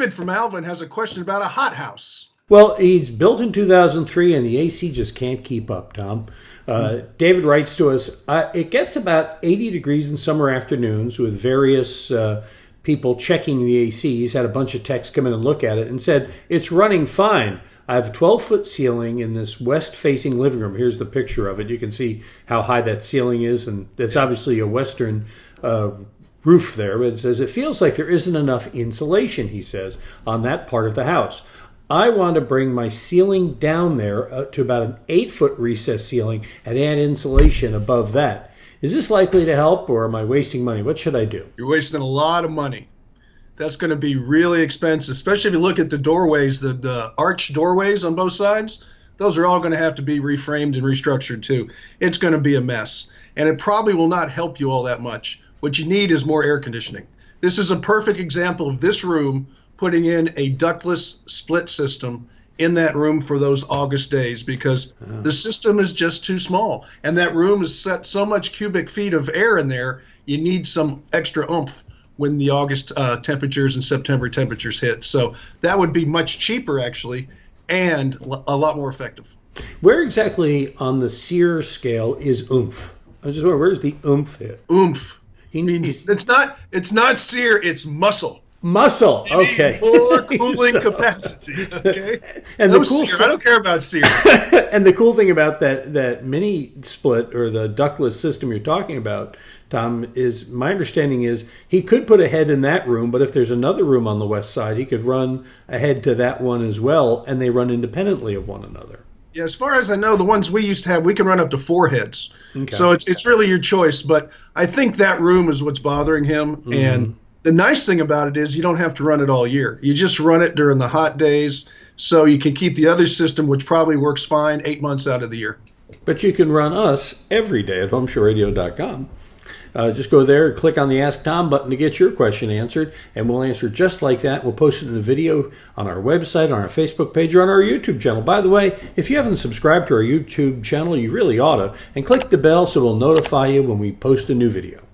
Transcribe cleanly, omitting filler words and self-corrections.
David from Alvin has a question about a hothouse. Well, he's built in 2003 and the AC just can't keep up, Tom. David writes to us, it gets about 80 degrees in summer afternoons with various people checking the AC. He's had a bunch of techs come in and look at it and said, it's running fine. I have a 12-foot ceiling in this west-facing living room. Here's the picture of it. You can see how high that ceiling is, and that's obviously a western roof there. But it says, it feels like there isn't enough insulation, he says, on that part of the house. I want to bring my ceiling down there to about an 8-foot recessed ceiling and add insulation above that. Is this likely to help, or am I wasting money? What should I do? You're wasting a lot of money. That's going to be really expensive, especially if you look at the doorways, the arch doorways on both sides. Those are all going to have to be reframed and restructured too. It's going to be a mess, and it probably will not help you all that much. What you need is more air conditioning. This is a perfect example of this room putting in a ductless split system in that room for those August days, because the system is just too small. And that room is set so much cubic feet of air in there, you need some extra oomph when the August temperatures and September temperatures hit. So that would be much cheaper, actually, and a lot more effective. Where exactly on the SEER scale is oomph? I just wonder, where's the oomph hit? Oomph. It's not SEER, it's muscle. Muscle. Okay. More cooling capacity. Okay. And no SEER. I don't care about SEER. And the cool thing about that mini split or the ductless system you're talking about, Tom, is my understanding is he could put a head in that room, but if there's another room on the west side, he could run a head to that one as well, and they run independently of one another. Yeah, as far as I know, the ones we used to have, we can run up to 4 heads. Okay. So it's really your choice, but I think that room is what's bothering him. Mm-hmm. And the nice thing about it is you don't have to run it all year. You just run it during the hot days, so you can keep the other system, which probably works fine, 8 months out of the year. But you can run us every day at HomeShowRadio.com. Just go there and click on the Ask Tom button to get your question answered, and we'll answer just like that. We'll post it in a video on our website, on our Facebook page, or on our YouTube channel. By the way, if you haven't subscribed to our YouTube channel, you really ought to, and click the bell so we'll notify you when we post a new video.